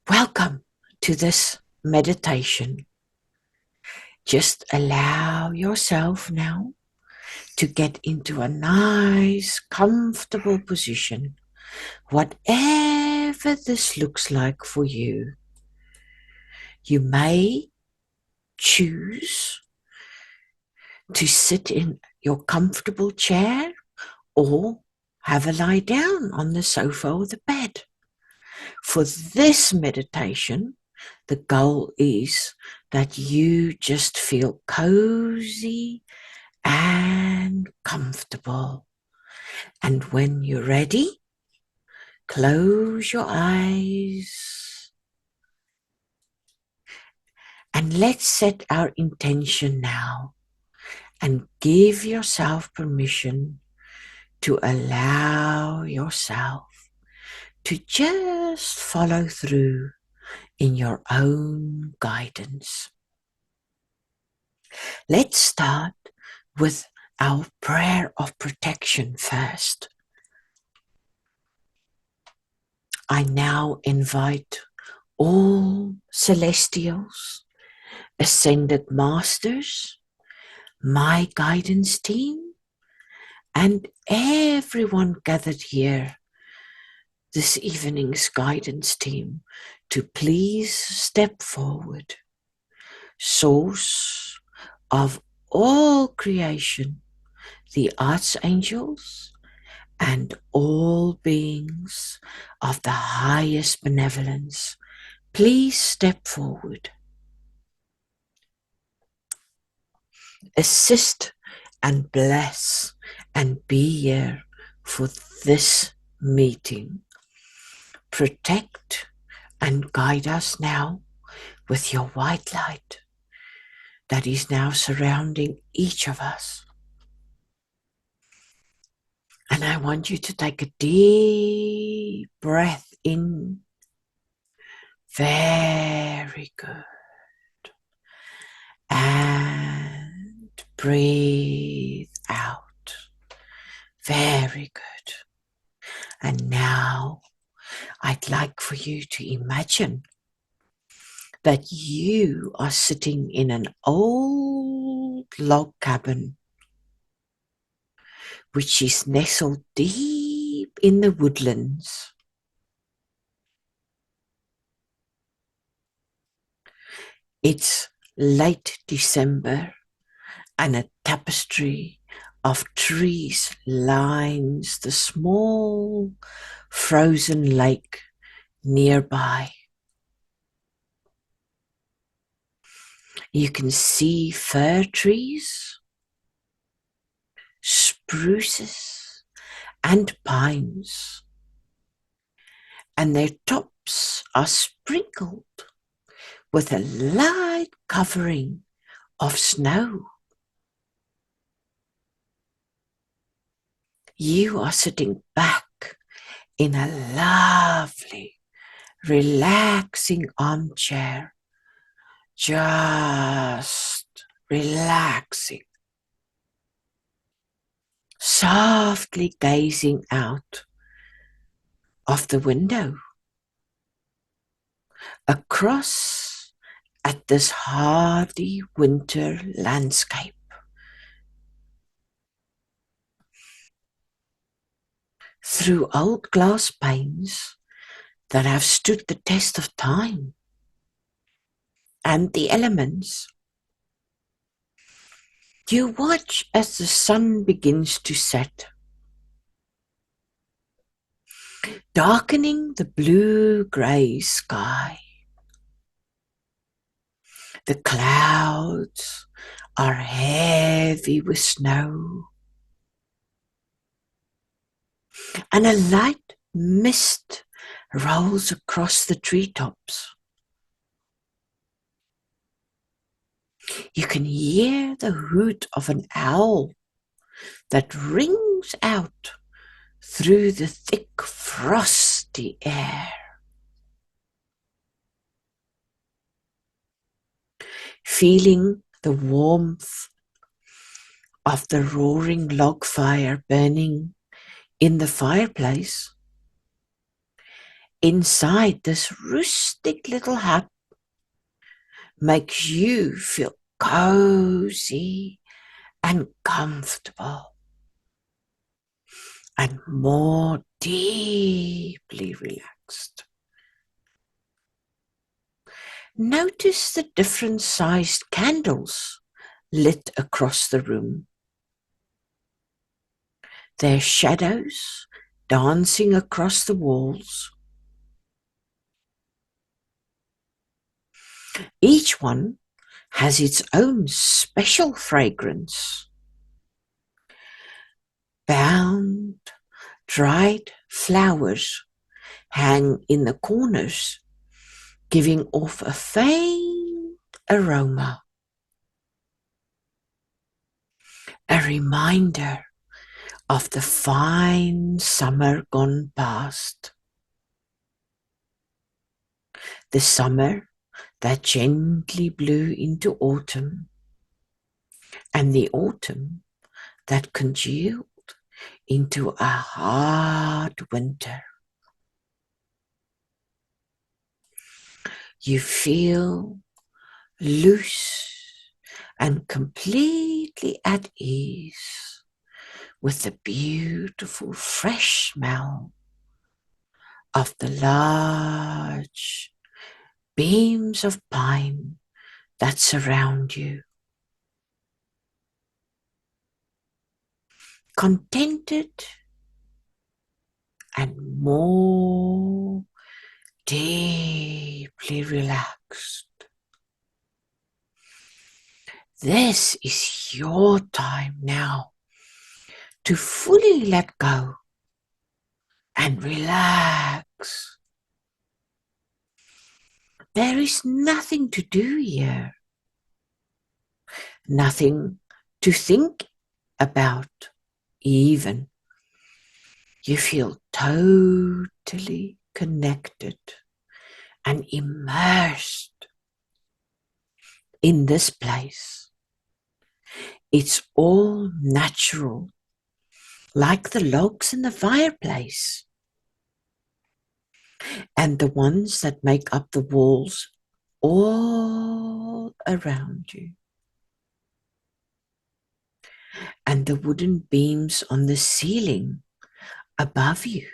Welcome to this meditation. Just allow yourself now to get into a nice, comfortable position, whatever this looks like for you. You may choose to sit in your comfortable chair or have a lie down on the sofa or the bed. For this meditation, the goal is that you just feel cozy and comfortable. And when you're ready, close your eyes and let's set our intention now and give yourself permission to allow yourself to just follow through in your own guidance. Let's start with our prayer of protection first. I now invite all celestials, ascended masters, my guidance team, and everyone gathered here, this evening's guidance team, to please step forward. Source of all creation, the archangels, and all beings of the highest benevolence, please step forward. Assist and bless and be here for this meeting. Protect and guide us now with your white light that is now surrounding each of us. And I want you to take a deep breath in. Very good. And breathe out. Very good. And now I'd like for you to imagine that you are sitting in an old log cabin which is nestled deep in the woodlands. It's late December and a tapestry of trees lines the small frozen lake nearby. You can see fir trees, spruces, and pines, and their tops are sprinkled with a light covering of snow. You are sitting back in a lovely, relaxing armchair, just relaxing, softly gazing out of the window across at this hardy winter landscape. Through old glass panes that have stood the test of time and the elements, you watch as the sun begins to set, darkening the blue-grey sky. The clouds are heavy with snow, and a light mist rolls across the treetops. You can hear the hoot of an owl that rings out through the thick, frosty air. Feeling the warmth of the roaring log fire burning in the fireplace, inside this rustic little hut makes you feel cozy and comfortable and more deeply relaxed. Notice the different sized candles lit across the room, their shadows dancing across the walls. Each one has its own special fragrance. Bound, dried flowers hang in the corners, giving off a faint aroma, a reminder of the fine summer gone past. The summer that gently blew into autumn, and the autumn that congealed into a hard winter. You feel loose and completely at ease with the beautiful fresh smell of the large beams of pine that surround you. Contented and more deeply relaxed. This is your time now to fully let go and relax. There is nothing to do here, nothing to think about even. You feel totally connected and immersed in this place. It's all natural, like the logs in the fireplace and the ones that make up the walls all around you, and the wooden beams on the ceiling above you.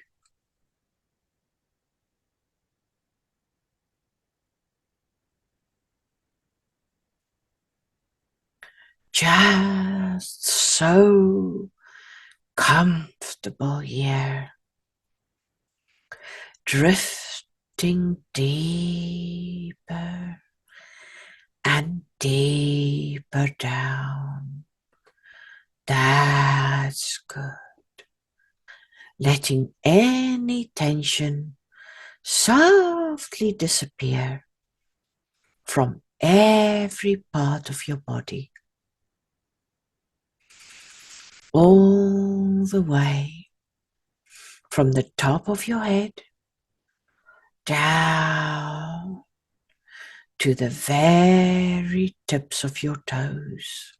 Just so comfortable here, drifting deeper and deeper down. That's good. Letting any tension softly disappear from every part of your body, all the way from the top of your head down to the very tips of your toes,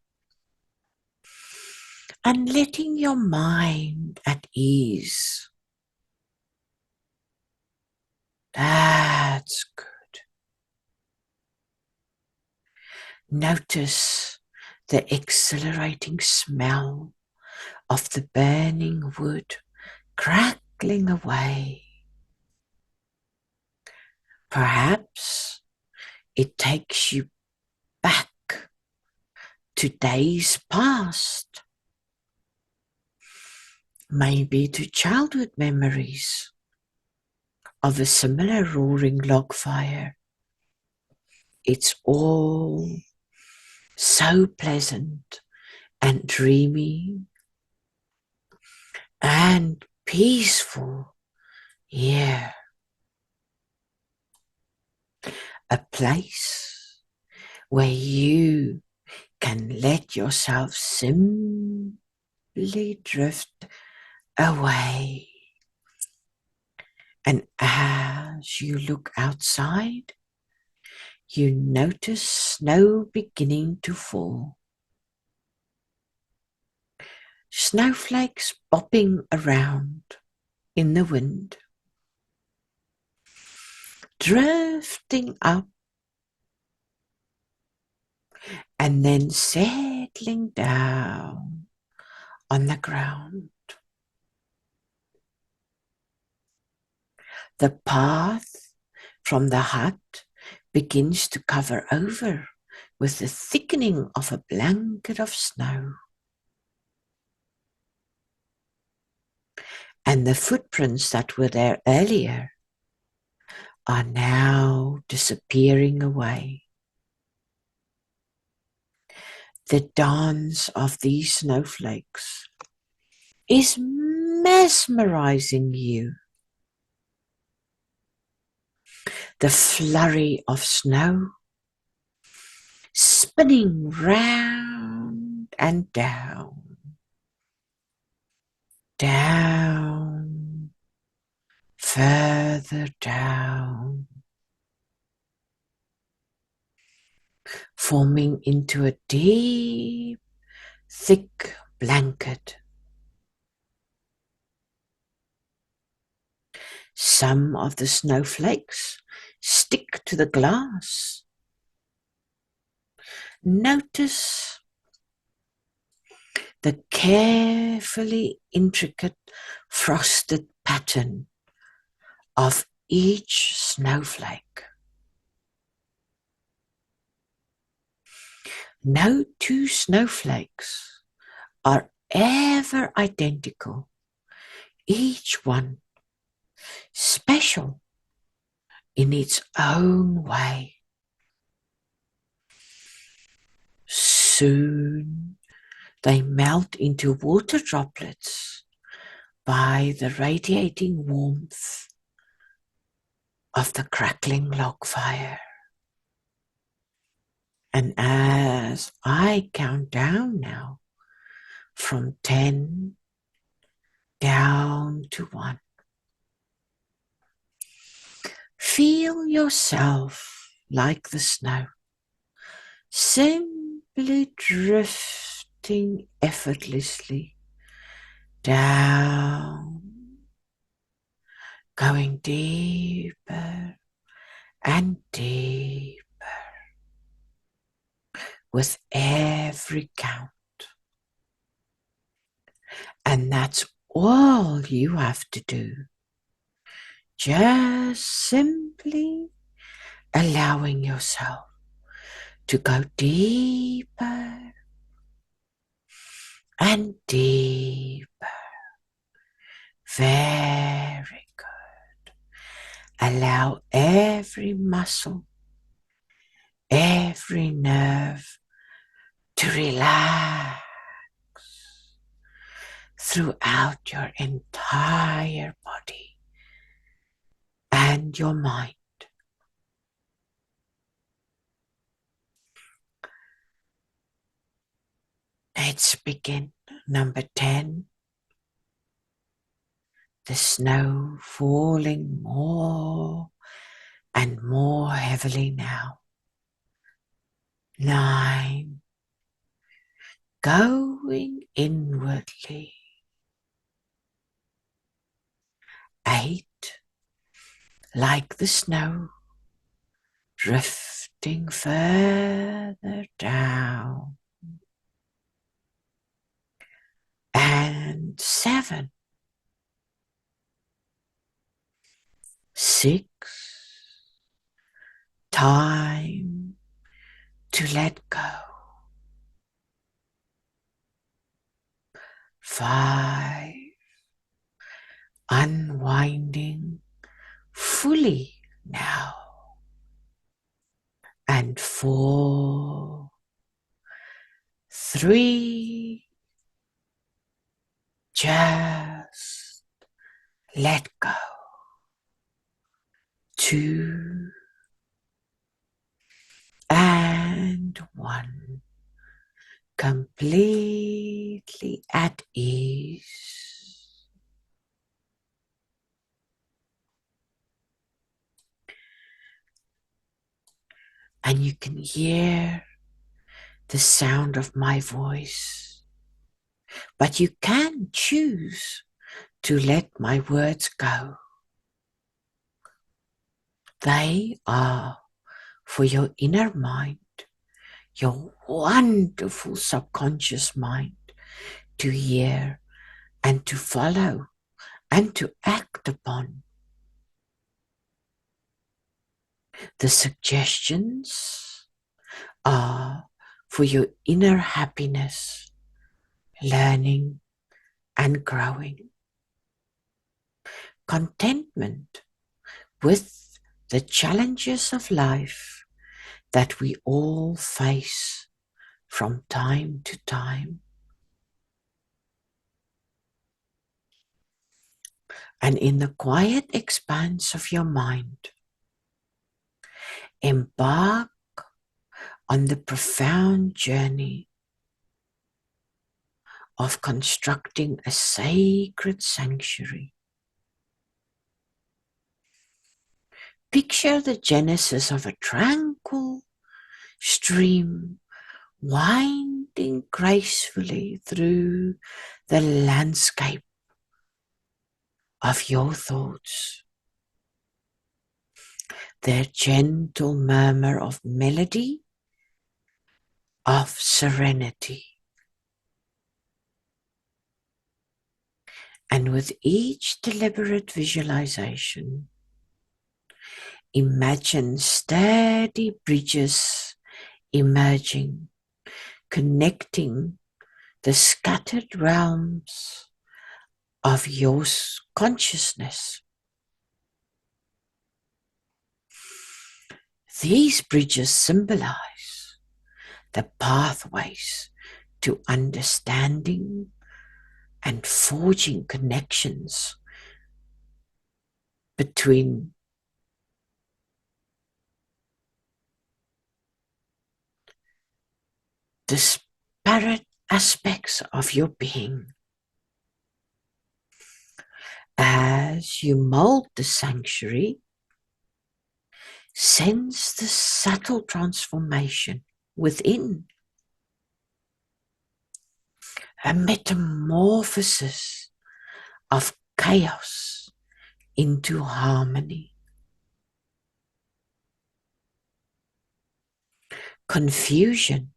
and letting your mind at ease. That's good. Notice the exhilarating smell of the burning wood crackling away. Perhaps it takes you back to days past, maybe to childhood memories of a similar roaring log fire. It's all so pleasant and dreamy and peaceful here. A place where you can let yourself simply drift away. And as you look outside, you notice snow beginning to fall. Snowflakes bopping around in the wind. drifting up and then settling down on the ground. The path from the hut begins to cover over with the thickening of a blanket of snow. And the footprints that were there earlier are now disappearing away. The dance of these snowflakes is mesmerizing you. The flurry of snow spinning round and down, down, further down, forming into a deep, thick blanket. Some of the snowflakes stick to the glass. Notice the carefully intricate frosted pattern of each snowflake. No two snowflakes are ever identical, each one special in its own way. Soon they melt into water droplets by the radiating warmth of the crackling log fire. And as I count down now, from 10 down to 1, feel yourself like the snow, simply drifting effortlessly down, going deeper and deeper with every count. And that's all you have to do. Just simply allowing yourself to go deeper and deeper. Very good. Allow every muscle, every nerve to relax throughout your entire body and your mind. Let's begin. Number 10. The snow falling more and more heavily now. 9. Going inwardly. 8. Like the snow, drifting further down. And 7. 6. Time to let go. 5. Unwinding fully now. And 4. 3. Just let go. 2. And 1. Completely at ease. And you can hear the sound of my voice, but you can choose to let my words go. They are for your inner mind, your wonderful subconscious mind, to hear and to follow and to act upon. The suggestions are for your inner happiness, learning and growing. Contentment with the challenges of life that we all face from time to time. And in the quiet expanse of your mind, embark on the profound journey of constructing a sacred sanctuary. Picture the genesis of a tranquil stream winding gracefully through the landscape of your thoughts. Their gentle murmur of melody, of serenity. And with each deliberate visualization, imagine sturdy bridges emerging, connecting the scattered realms of your consciousness. These bridges symbolize the pathways to understanding and forging connections between disparate aspects of your being. As you mold the sanctuary, sense the subtle transformation within, a metamorphosis of chaos into harmony, confusion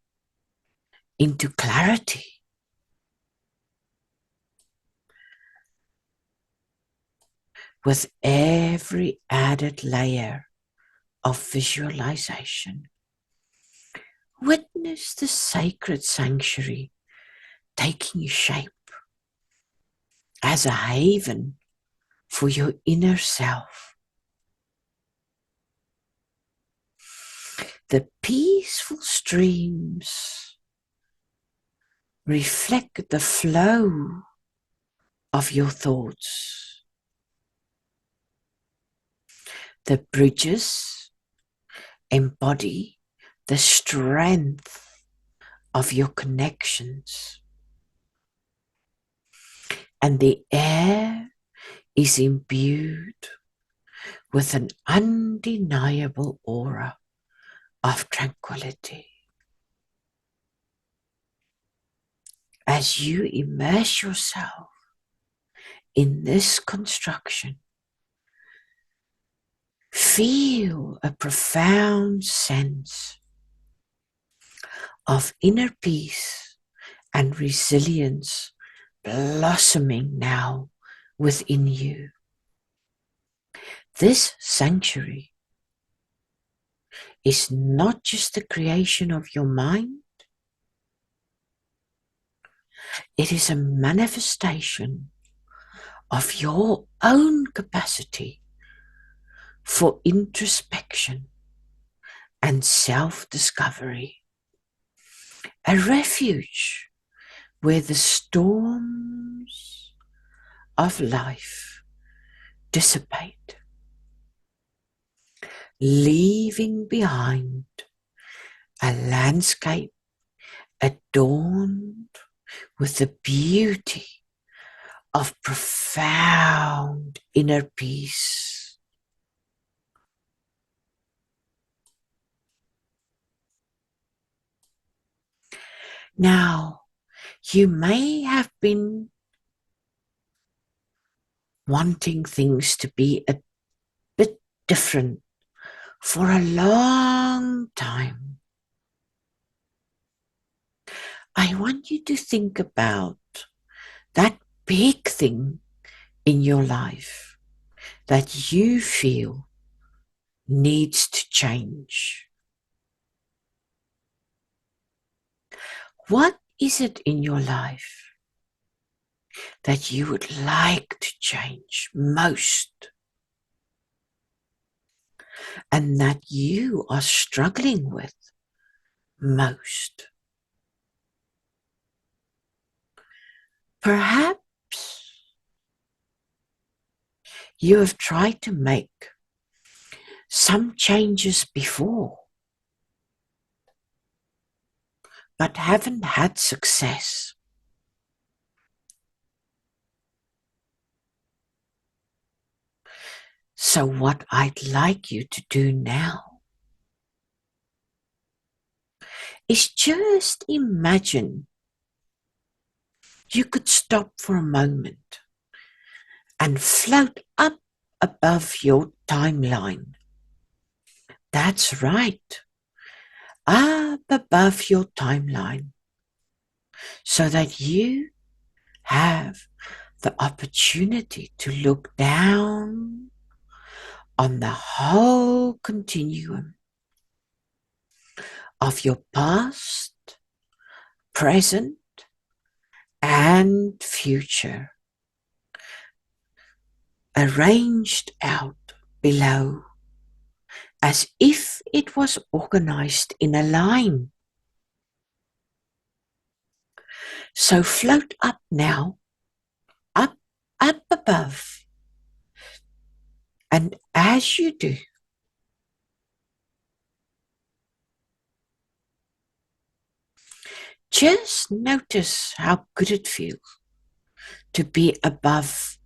into clarity, with every added layer of visualization. Witness the sacred sanctuary taking shape as a haven for your inner self. The peaceful streams reflect the flow of your thoughts. The bridges embody the strength of your connections, and the air is imbued with an undeniable aura of tranquility. As you immerse yourself in this construction, feel a profound sense of inner peace and resilience blossoming now within you. This sanctuary is not just the creation of your mind, it is a manifestation of your own capacity for introspection and self-discovery, a refuge where the storms of life dissipate, leaving behind a landscape adorned with the beauty of profound inner peace. Now, you may have been wanting things to be a bit different for a long time, I want you to think about that big thing in your life that you feel needs to change. What is it in your life that you would like to change most and that you are struggling with most? Perhaps you have tried to make some changes before, but haven't had success. So what I'd like you to do now is just imagine you could stop for a moment and float up above your timeline. That's right, up above your timeline, so that you have the opportunity to look down on the whole continuum of your past, present, and future, arranged out below as if it was organized in a line. So float up now, up, up above. And as you do, just notice how good it feels to be above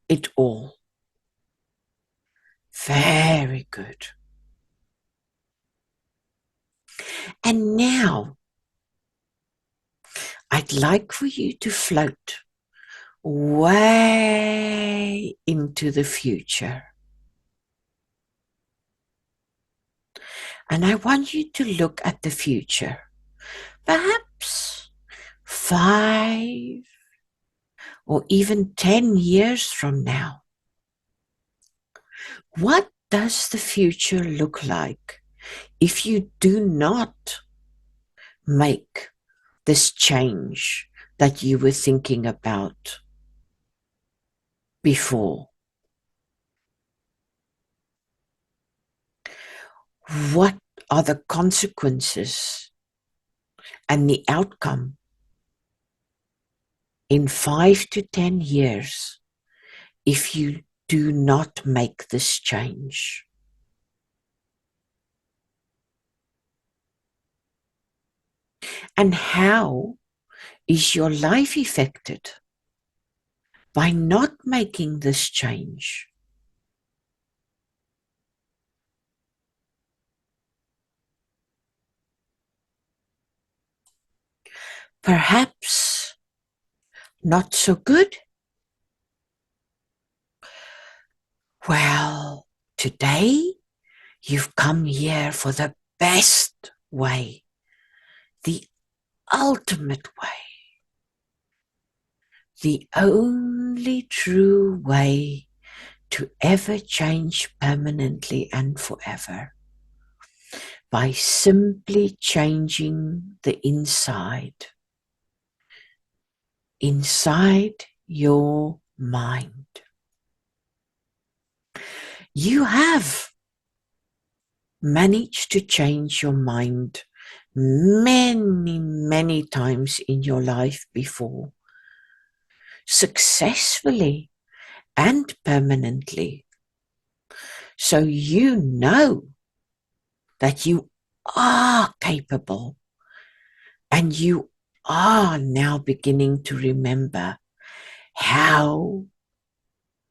it all. Very good. And now, I'd like for you to float way into the future. And I want you to look at the future, perhaps 5 or even 10 years from now. What does the future look like if you do not make this change that you were thinking about before? What are the consequences and the outcome in 5 to 10 years if you do not make this change? And how is your life affected by not making this change? Perhaps not so good? Well, today you've come here for the best way, the ultimate way, the only true way to ever change permanently and forever, by simply changing the inside your mind. You have managed to change your mind many, many times in your life before, successfully and permanently. So you know that you are capable, and you are now beginning to remember how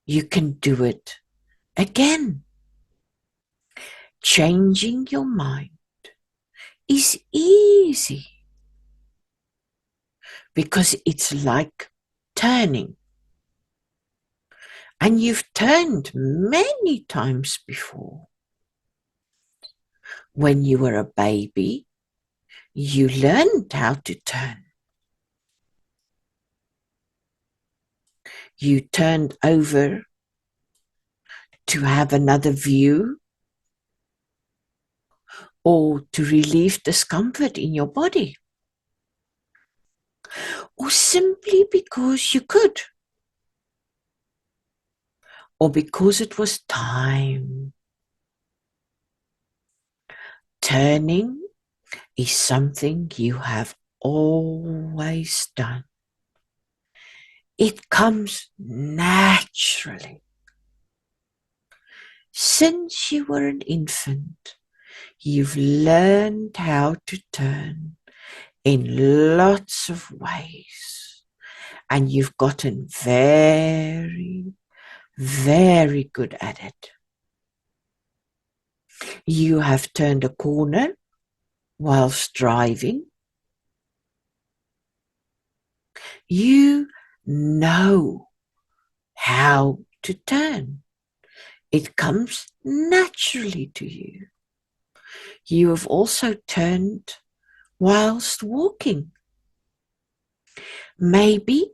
you can do it again. Changing your mind is easy because it's like turning. And you've turned many times before. When you were a baby, you learned how to turn. You turned over to have another view or to relieve discomfort in your body, or simply because you could, or because it was time. Turning is something you have always done. It comes naturally. Since you were an infant, you've learned how to turn in lots of ways, and you've gotten very, very good at it. You have turned a corner whilst driving. You know how to turn. It comes naturally to you. You have also turned whilst walking. Maybe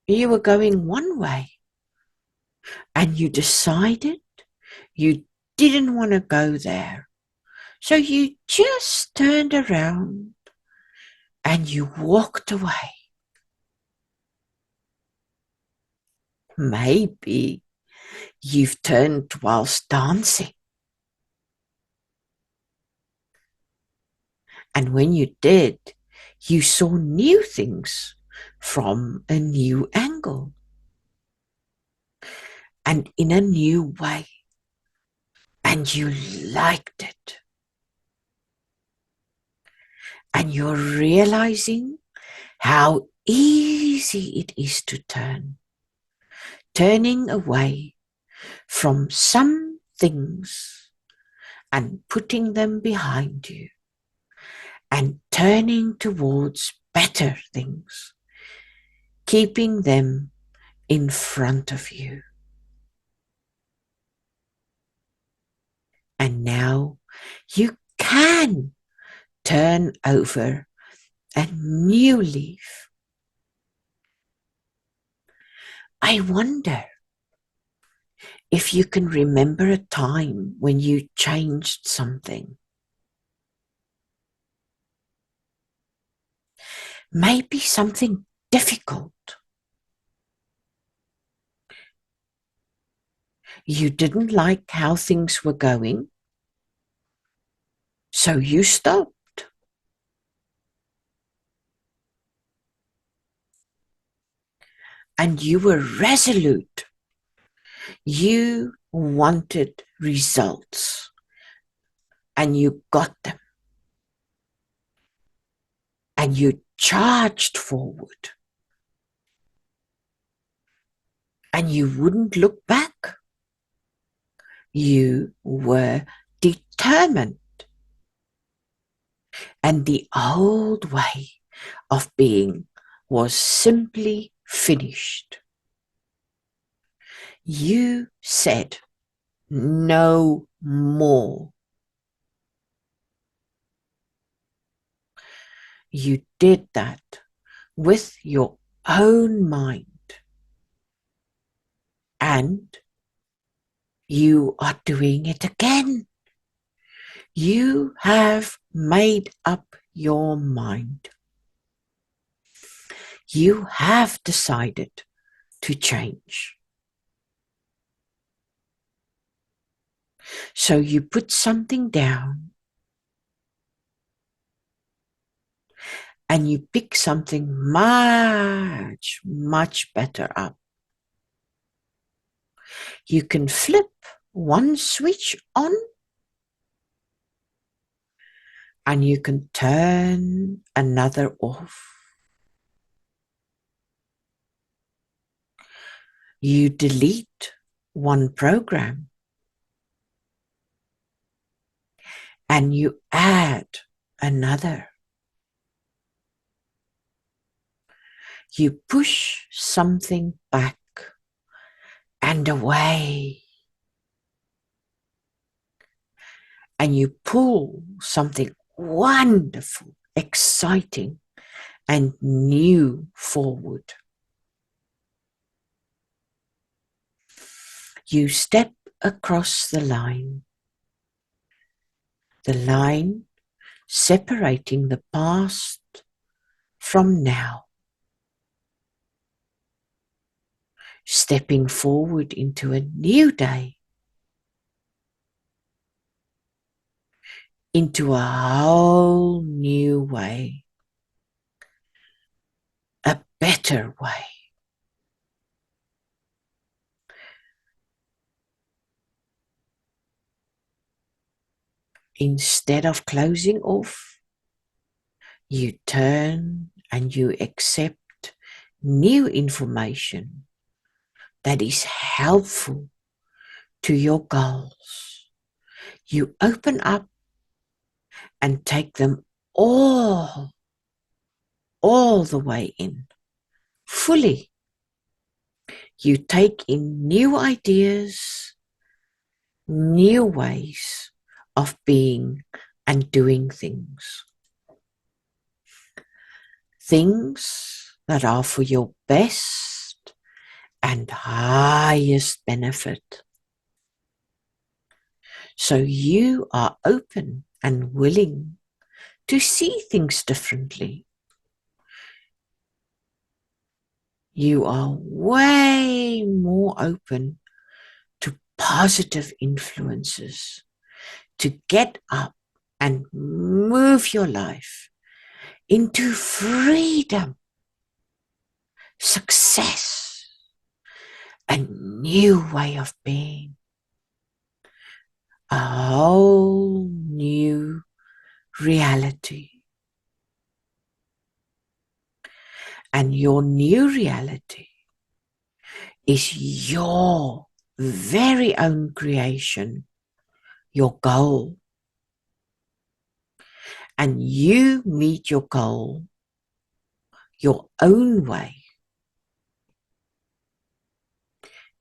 you were going one way and you decided you didn't want to go there. So you just turned around and you walked away. Maybe you've turned whilst dancing. And when you did, you saw new things from a new angle and in a new way. And you liked it. And you're realizing how easy it is to turn. Turning away from some things and putting them behind you and turning towards better things, keeping them in front of you. And now you can turn over a new leaf. I wonder if you can remember a time when you changed something. Maybe something difficult. You didn't like how things were going, so you stopped. And you were resolute. You wanted results, and you got them. And you charged forward. And you wouldn't look back. You were determined. And the old way of being was simply finished. You said, no more. You did that with your own mind. And you are doing it again. You have made up your mind. You have decided to change. So you put something down and you pick something much, much better up. You can flip one switch on and you can turn another off. You delete one program and you add another. You push something back and away. and you pull something wonderful, exciting, and new forward. You step across the line separating the past from now, stepping forward into a new day, into a whole new way, a better way. Instead of closing off, you turn and you accept new information that is helpful to your goals. You open up and take them all the way in, fully. You take in new ideas, new ways of being and doing things. Things that are for your best and highest benefit. So you are open and willing to see things differently. You are way more open to positive influences, to get up and move your life into freedom, success, a new way of being, a whole new reality. And your new reality is your very own creation, your goal. And you meet your goal your own way.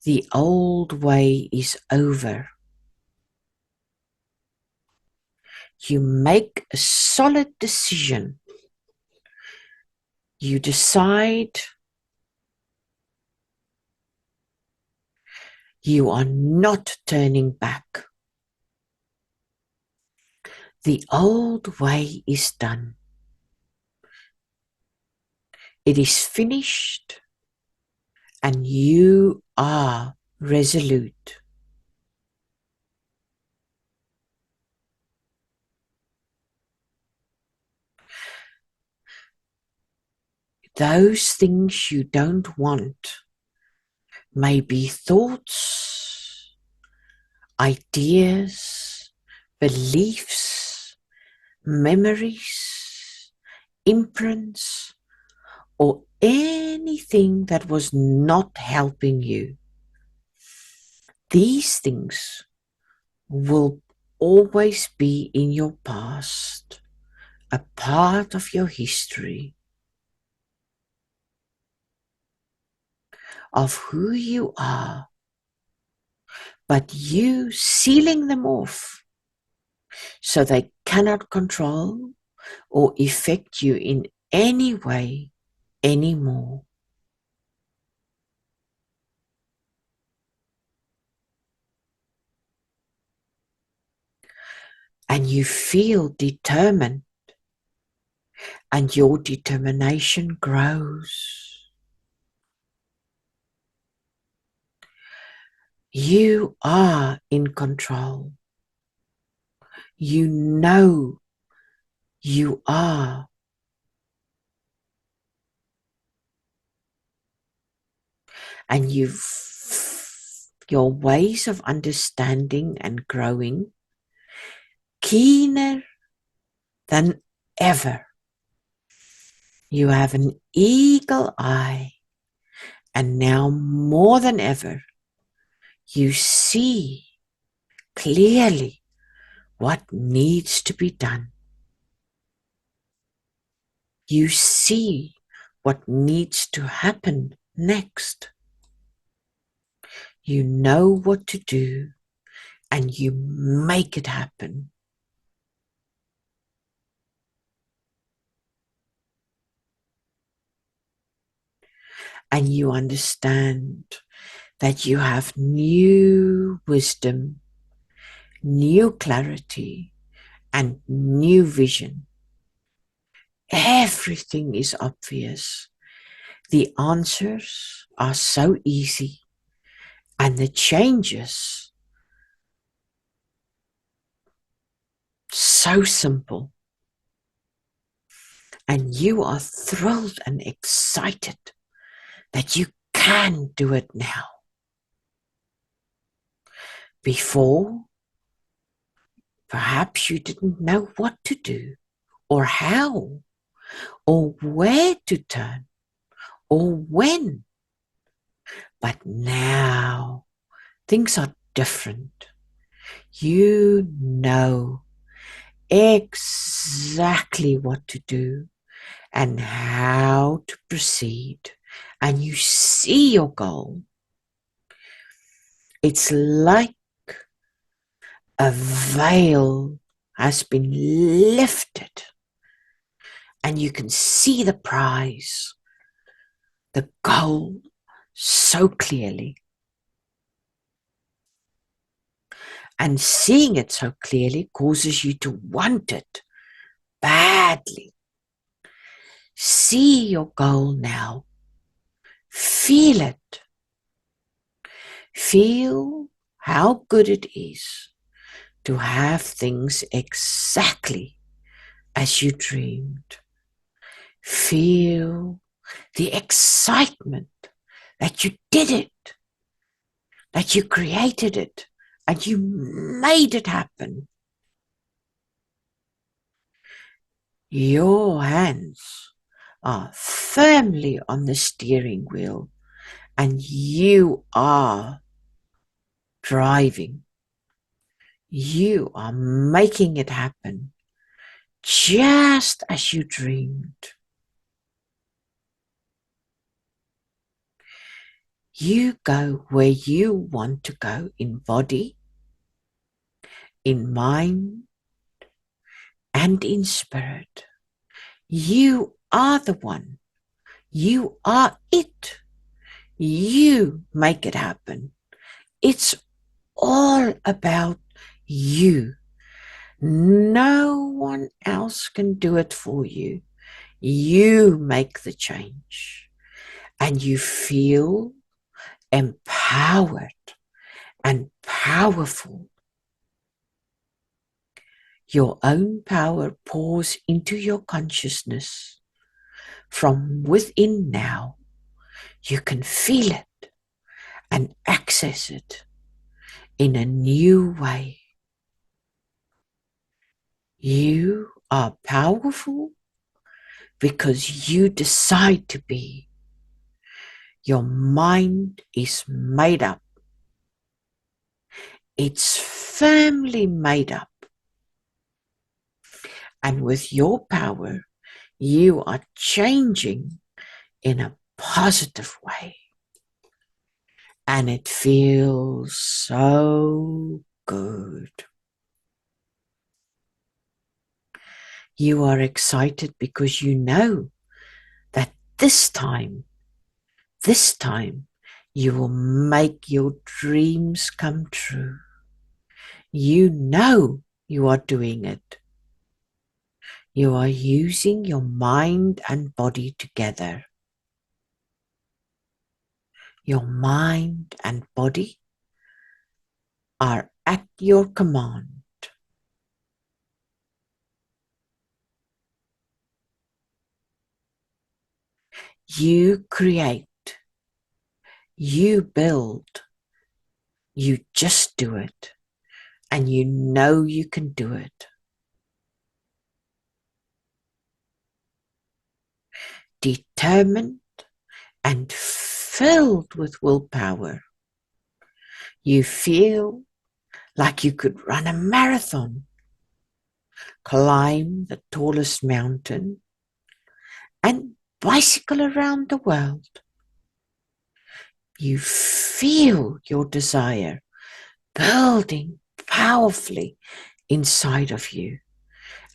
The old way is over. You make a solid decision. You decide you are not turning back. The old way is done. It is finished, and you are resolute. Those things you don't want may be thoughts, ideas, beliefs, memories, imprints, or anything that was not helping you. These things will always be in your past, a part of your history, of who you are, but you sealing them off so they cannot control or affect you in any way anymore. And you feel determined, and your determination grows. You are in control. You know you are. And your ways of understanding and growing keener than ever. You have an eagle eye, and now more than ever, you see clearly what needs to be done. You see what needs to happen next. You know what to do, and you make it happen. and you understand that you have new wisdom, new clarity, and new vision. Everything is obvious. The answers are so easy, and the changes so simple. And you are thrilled and excited that you can do it now. Before, perhaps you didn't know what to do, or how, or where to turn, or when. But now things are different. You know exactly what to do and how to proceed, and you see your goal. It's like a veil has been lifted, and you can see the prize, the goal, so clearly. And seeing it so clearly causes you to want it badly. See your goal now. Feel it. Feel how good it is to have things exactly as you dreamed. Feel the excitement that you did it, that you created it, and you made it happen. Your hands are firmly on the steering wheel, and you are driving. You are making it happen just as you dreamed. You go where you want to go in body, in mind, and in spirit. You are the one. You are it. You make it happen. It's all about you. No one else can do it for you. You make the change, and you feel empowered and powerful. Your own power pours into your consciousness from within now. You can feel it and access it in a new way. You are powerful because you decide to be. Your mind is made up. It's firmly made up. And with your power, you are changing in a positive way. And it feels so good. You are excited because you know that this time, you will make your dreams come true. You know you are doing it. You are using your mind and body together. Your mind and body are at your command. You create. You build. You just do it. And you know you can do it. Determined and filled with willpower. You feel like you could run a marathon, climb the tallest mountain, and bicycle around the world. You feel your desire building powerfully inside of you,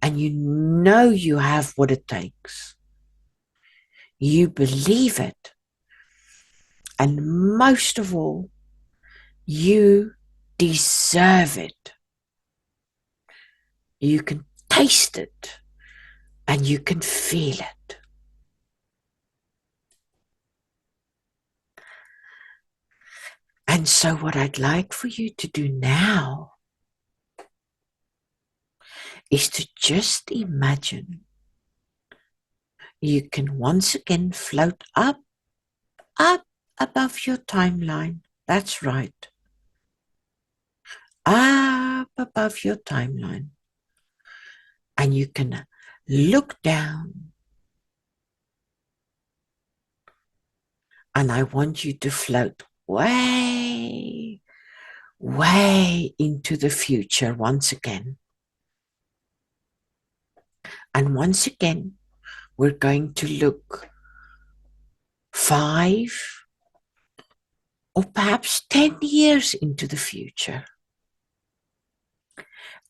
and you know you have what it takes. You believe it, And most of all, you deserve it. You can taste it and you can feel it. And so what I'd like for you to do now is to just imagine you can once again float up above your timeline. That's right. Up above your timeline. And you can look down. And I want you to float way into the future once again. And once again, we're going to look 5 or perhaps 10 years into the future.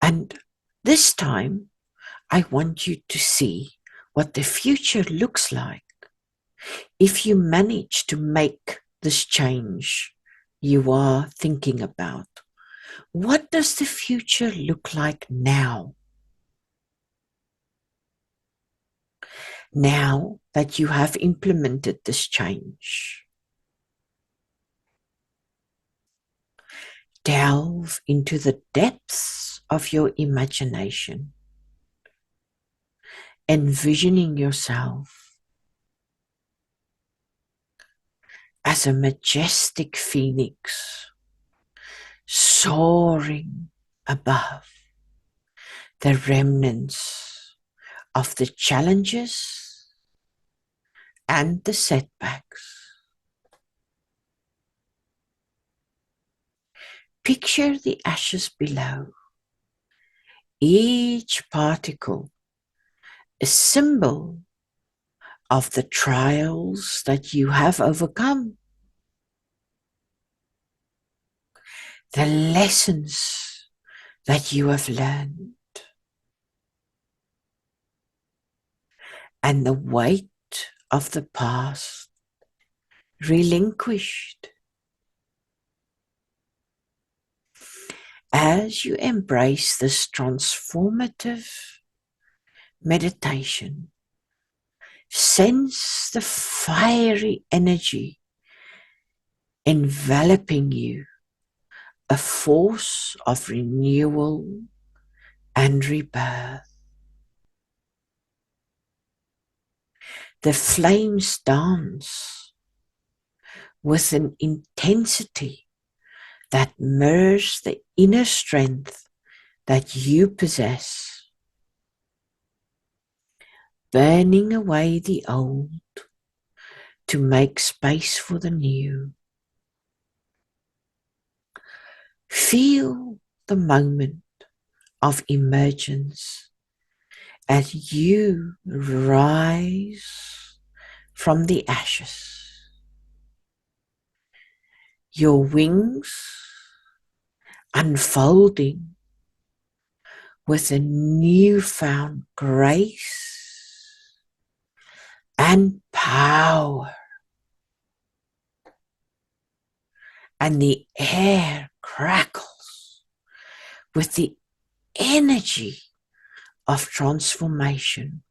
And this time, I want you to see what the future looks like if you manage to make this change you are thinking about. What does the future look like now? Now that you have implemented this change. Delve into the depths of your imagination, envisioning yourself as a majestic phoenix soaring above the remnants of the challenges and the setbacks. Picture the ashes below, each particle a symbol of the trials that you have overcome, the lessons that you have learned, and the weight of the past relinquished. As you embrace this transformative meditation, sense the fiery energy enveloping you, a force of renewal and rebirth. The flames dance with an intensity that mirrors the inner strength that you possess, burning away the old to make space for the new. Feel the moment of emergence as you rise from the ashes. Your wings unfolding with a newfound grace and power, and the air crackles with the energy of transformation.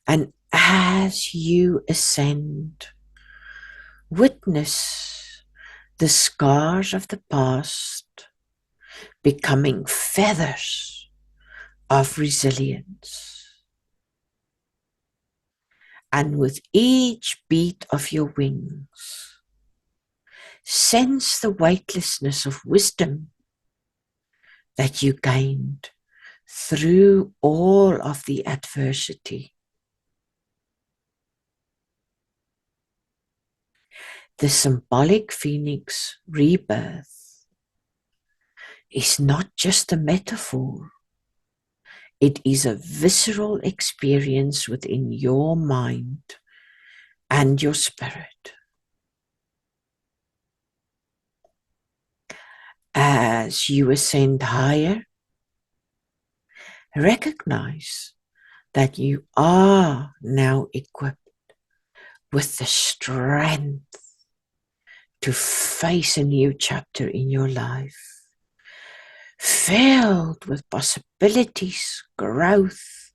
And as you ascend, witness the scars of the past becoming feathers of resilience. And with each beat of your wings, sense the weightlessness of wisdom that you gained through all of the adversity. The symbolic phoenix rebirth is not just a metaphor. It is a visceral experience within your mind and your spirit. As you ascend higher, recognize that you are now equipped with the strength to face a new chapter in your life, filled with possibilities, growth,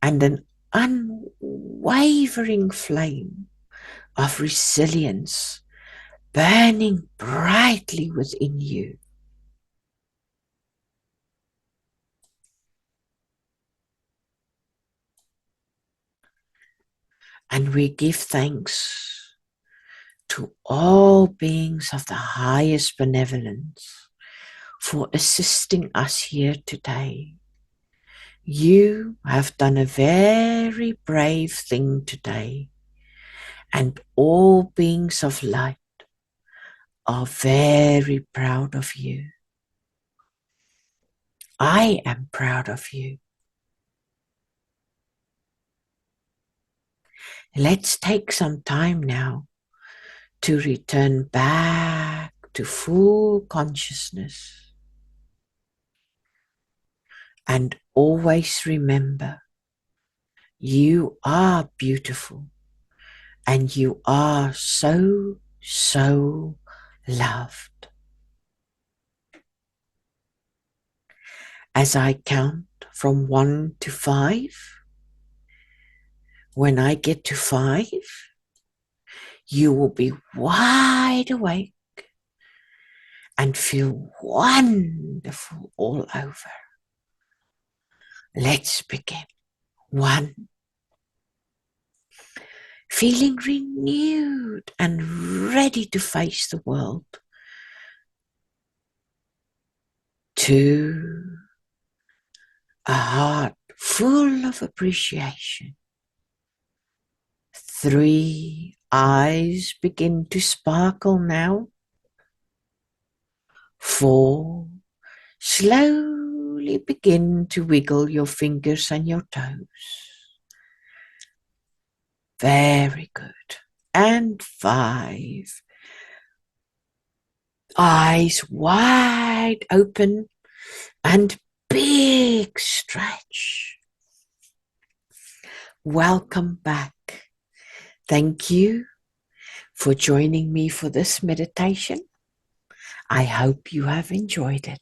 and an unwavering flame of resilience burning brightly within you. And we give thanks to all beings of the highest benevolence for assisting us here today. You have done a very brave thing today, and all beings of light are very proud of you. I am proud of you. Let's take some time now to return back to full consciousness. And always remember, you are beautiful and you are so, so loved. As I count from 1 to 5, when I get to 5, you will be wide awake and feel wonderful all over. Let's begin. 1. Feeling renewed and ready to face the world. 2. A heart full of appreciation. 3. Eyes begin to sparkle now. 4. Slowly begin to wiggle your fingers and your toes. Very good. And 5. Eyes wide open and big stretch. Welcome back. Thank you for joining me for this meditation. I hope you have enjoyed it.